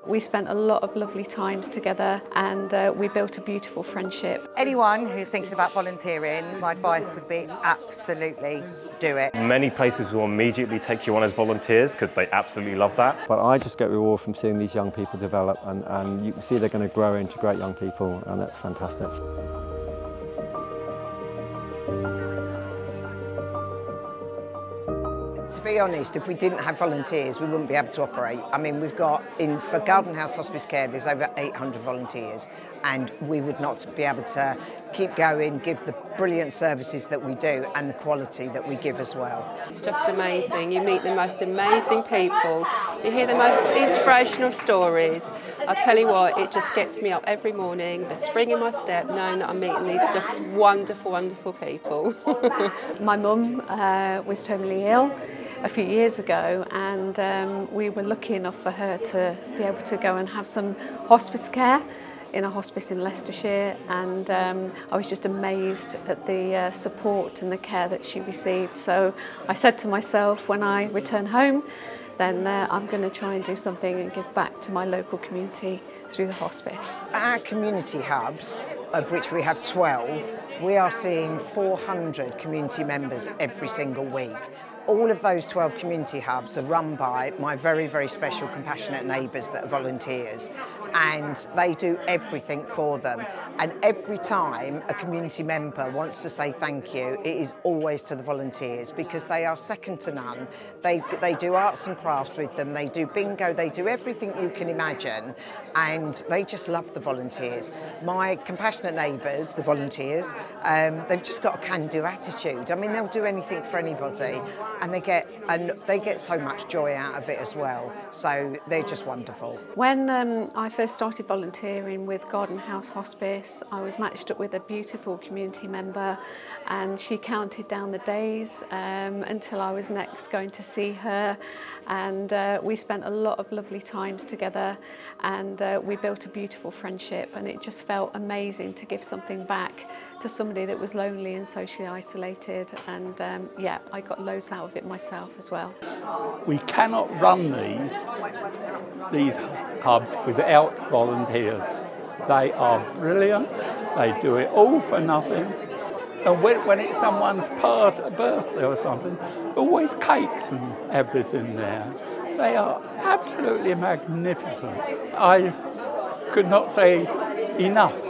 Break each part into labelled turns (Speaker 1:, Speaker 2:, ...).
Speaker 1: We spent a lot of lovely times together and we built a beautiful friendship.
Speaker 2: Anyone who's thinking about volunteering, my advice would be absolutely do it.
Speaker 3: Many places will immediately take you on as volunteers because they absolutely love that.
Speaker 4: But I just get reward from seeing these young people develop, and you can see they're going to grow into great young people, and that's fantastic.
Speaker 5: To be honest, if we didn't have volunteers, we wouldn't be able to operate. I mean, we've got, for Garden House Hospice Care, there's over 800 volunteers, and we would not be able to keep going, give the brilliant services that we do and the quality that we give as well.
Speaker 6: It's just amazing. You meet the most amazing people. You hear the most inspirational stories. I'll tell you what, it just gets me up every morning, the spring in my step, knowing that I'm meeting these just wonderful, wonderful people.
Speaker 1: My mum was terminally ill a few years ago, and we were lucky enough for her to be able to go and have some hospice care in a hospice in Leicestershire, and I was just amazed at the support and the care that she received. So I said to myself, when I return home, then I'm going to try and do something and give back to my local community through the hospice.
Speaker 5: Our community hubs, of which we have 12, we are seeing 400 community members every single week. All of those 12 community hubs are run by my very, very special compassionate neighbours that are volunteers, and they do everything for them. And every time a community member wants to say thank you, it is always to the volunteers, because they are second to none. They do arts and crafts with them, they do bingo, they do everything you can imagine, and they just love the volunteers. My compassionate neighbours, the volunteers, they've just got a can-do attitude. I mean, they'll do anything for anybody, and they get so much joy out of it as well. So they're just wonderful.
Speaker 1: When I first started volunteering with Garden House Hospice, I was matched up with a beautiful community member, and she counted down the days until I was next going to see her, and we spent a lot of lovely times together, and we built a beautiful friendship, and it just felt amazing to give something back to somebody that was lonely and socially isolated, and yeah, I got loads out of it myself as well.
Speaker 7: We cannot run these hubs without volunteers. They are brilliant, they do it all for nothing, and when it's someone's birthday or something, always cakes and everything there. They are absolutely magnificent. I could not say enough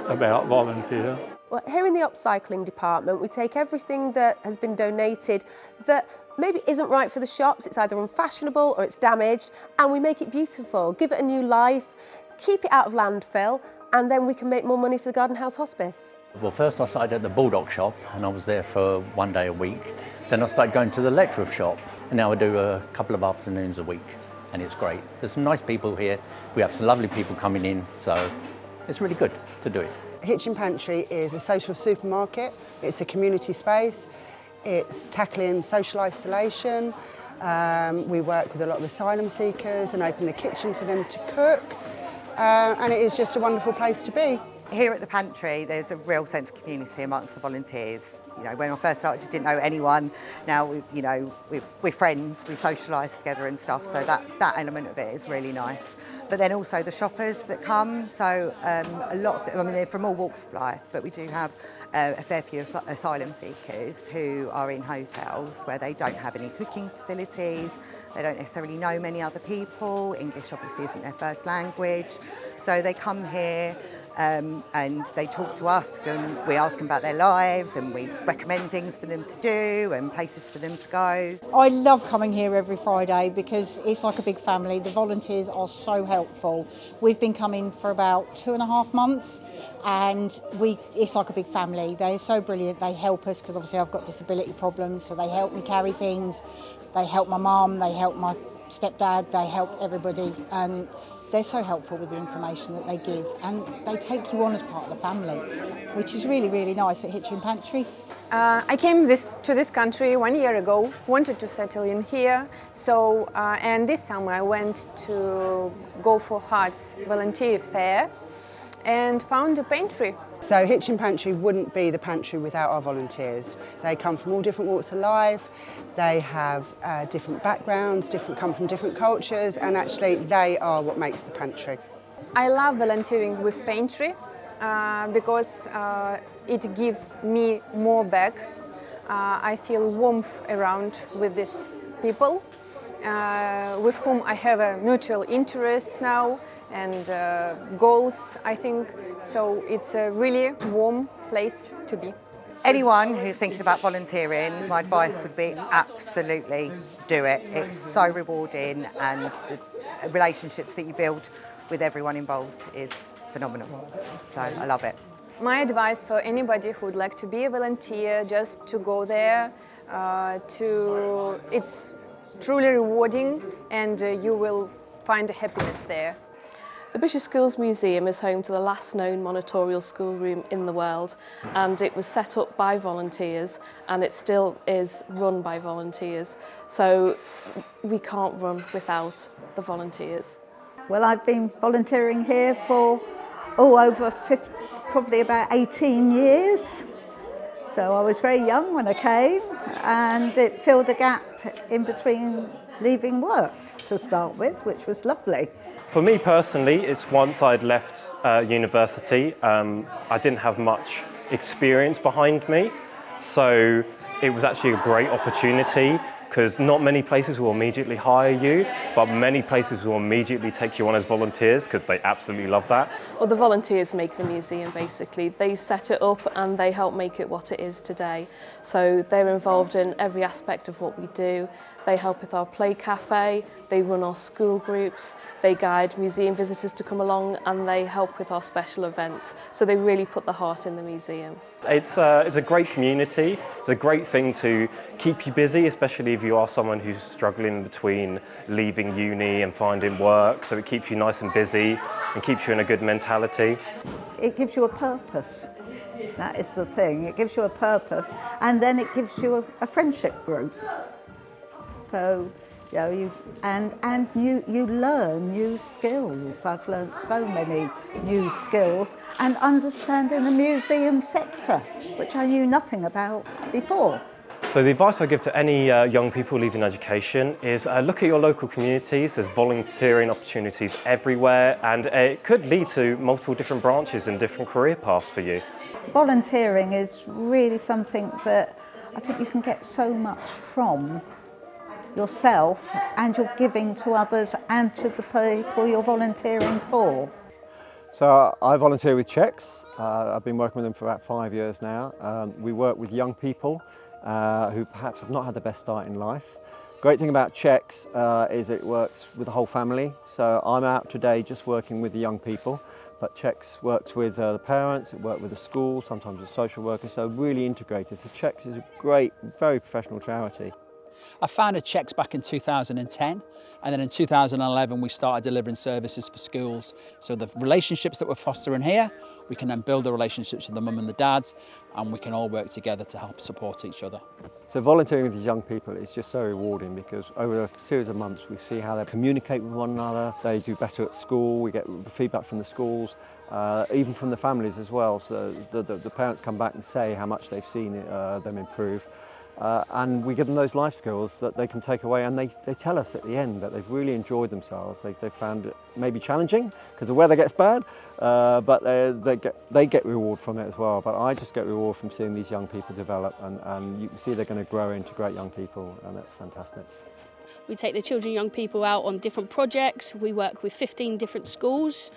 Speaker 7: about volunteers.
Speaker 8: Well, here in the upcycling department, we take everything that has been donated that maybe isn't right for the shops, it's either unfashionable or it's damaged, and we make it beautiful, give it a new life, keep it out of landfill, and then we can make more money for the Garden House Hospice.
Speaker 9: Well, first I started at the Bulldog shop, and I was there for 1 day a week. Then I started going to the Letchworth shop, and now I do a couple of afternoons a week, and it's great. There's some nice people here. We have some lovely people coming in, so it's really good to do it.
Speaker 10: Hitchin Pantry is a social supermarket. It's a community space. It's tackling social isolation. We work with a lot of asylum seekers and open the kitchen for them to cook. And it is just a wonderful place to be.
Speaker 2: Here at the pantry, there's a real sense of community amongst the volunteers. You know, when I first started, I didn't know anyone. Now, we're friends, we socialise together and stuff, so that element of it is really nice. But then also the shoppers that come, so a lot of them, I mean, they're from all walks of life, but we do have a fair few asylum seekers who are in hotels where they don't have any cooking facilities, they don't necessarily know many other people, English obviously isn't their first language, so they come here and they talk to us, and we ask them about their lives, and we recommend things for them to do and places for them to go.
Speaker 11: I love coming here every Friday because it's like a big family. The volunteers are so helpful. We've been coming for about 2.5 months, and it's like a big family. They're so brilliant. They help us because obviously I've got disability problems, so they help me carry things. They help my mum, they help my stepdad, they help everybody, and they're so helpful with the information that they give, and they take you on as part of the family, which is really, really nice at Hitchin Pantry.
Speaker 12: I came to this country 1 year ago, wanted to settle in here, so and this summer I went to GoVolHerts volunteer fair, and found a pantry.
Speaker 10: So Hitchin Pantry wouldn't be the pantry without our volunteers. They come from all different walks of life, they have different backgrounds, come from different cultures, and actually they are what makes the pantry.
Speaker 12: I love volunteering with pantry because it gives me more back. I feel warmth around with these people with whom I have a mutual interests now and goals, I think. So it's a really warm place to be.
Speaker 2: Anyone who's thinking about volunteering, my advice would be absolutely do it. It's so rewarding, and the relationships that you build with everyone involved is phenomenal. So I love it.
Speaker 12: My advice for anybody who would like to be a volunteer, just to go there. It's truly rewarding, and you will find a happiness there.
Speaker 13: The British Schools Museum is home to the last known monitorial schoolroom in the world, and it was set up by volunteers, and it still is run by volunteers. So we can't run without the volunteers.
Speaker 14: Well, I've been volunteering here for probably about 18 years. So I was very young when I came, and it filled a gap in between leaving work to start with, which was lovely.
Speaker 3: For me personally, it's once I'd left university, I didn't have much experience behind me, so it was actually a great opportunity, because not many places will immediately hire you, but many places will immediately take you on as volunteers because they absolutely love that.
Speaker 13: Well, the volunteers make the museum basically. They set it up and they help make it what it is today. So they're involved in every aspect of what we do. They help with our play cafe, they run our school groups, they guide museum visitors to come along, and they help with our special events. So they really put the heart in the museum.
Speaker 3: It's a great community. It's a great thing to keep you busy, especially if you are someone who's struggling between leaving uni and finding work. So it keeps you nice and busy and keeps you in a good mentality.
Speaker 14: It gives you a purpose. That is the thing. It gives you a purpose, and then it gives you a friendship group. So, you know, you learn new skills. I've learned so many new skills, and understanding the museum sector, which I knew nothing about before.
Speaker 3: So the advice I give to any young people leaving education is look at your local communities. There's volunteering opportunities everywhere, and it could lead to multiple different branches and different career paths for you.
Speaker 14: Volunteering is really something that I think you can get so much from yourself, and you're giving to others and to the people you're volunteering for.
Speaker 4: So I volunteer with CHEXS. I've been working with them for about 5 years now. We work with young people who perhaps have not had the best start in life. Great thing about CHEXS is it works with the whole family. So I'm out today just working with the young people, but CHEXS works with the parents, it works with the school, sometimes with social workers, so really integrated. So CHEXS is a great, very professional charity.
Speaker 15: I founded CHEXS back in 2010, and then in 2011 we started delivering services for schools. So the relationships that we're fostering here, we can then build the relationships with the mum and the dads, and we can all work together to help support each other.
Speaker 4: So volunteering with these young people is just so rewarding, because over a series of months we see how they communicate with one another, they do better at school, we get feedback from the schools, even from the families as well. So the parents come back and say how much they've seen them improve. And we give them those life skills that they can take away, and they tell us at the end that they've really enjoyed themselves. They've found it maybe challenging because the weather gets bad, but they get reward from it as well. But I just get reward from seeing these young people develop, and you can see they're going to grow into great young people, and that's fantastic.
Speaker 16: We take the children and young people out on different projects. We work with 15 different schools.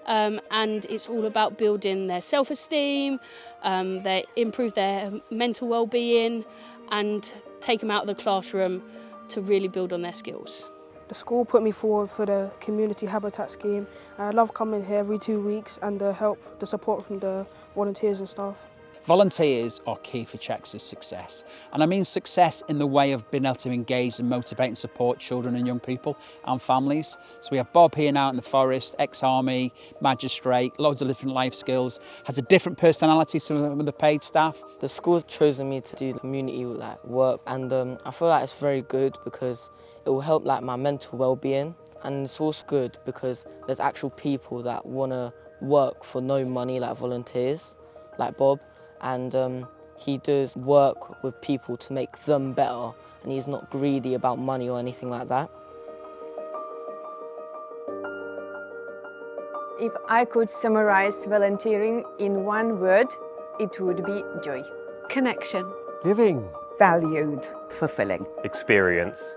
Speaker 16: And it's all about building their self-esteem, they improve their mental well-being, and take them out of the classroom to really build on their skills.
Speaker 17: The school put me forward for the community habitat scheme. I love coming here every 2 weeks, and the support from the volunteers and staff.
Speaker 15: Volunteers are key for CHEXS' success, and I mean success in the way of being able to engage and motivate and support children and young people and families. So we have Bob here now in the forest, ex-army, magistrate, loads of different life skills, has a different personality to some of the paid staff.
Speaker 18: The school's chosen me to do community work, and I feel like it's very good because it will help my mental well-being, and it's also good because there's actual people that want to work for no money like volunteers, like Bob, and he does work with people to make them better, and he's not greedy about money or anything like that.
Speaker 12: If I could summarize volunteering in one word, it would be joy.
Speaker 1: Connection.
Speaker 4: Giving.
Speaker 5: Valued.
Speaker 2: Fulfilling.
Speaker 3: Experience.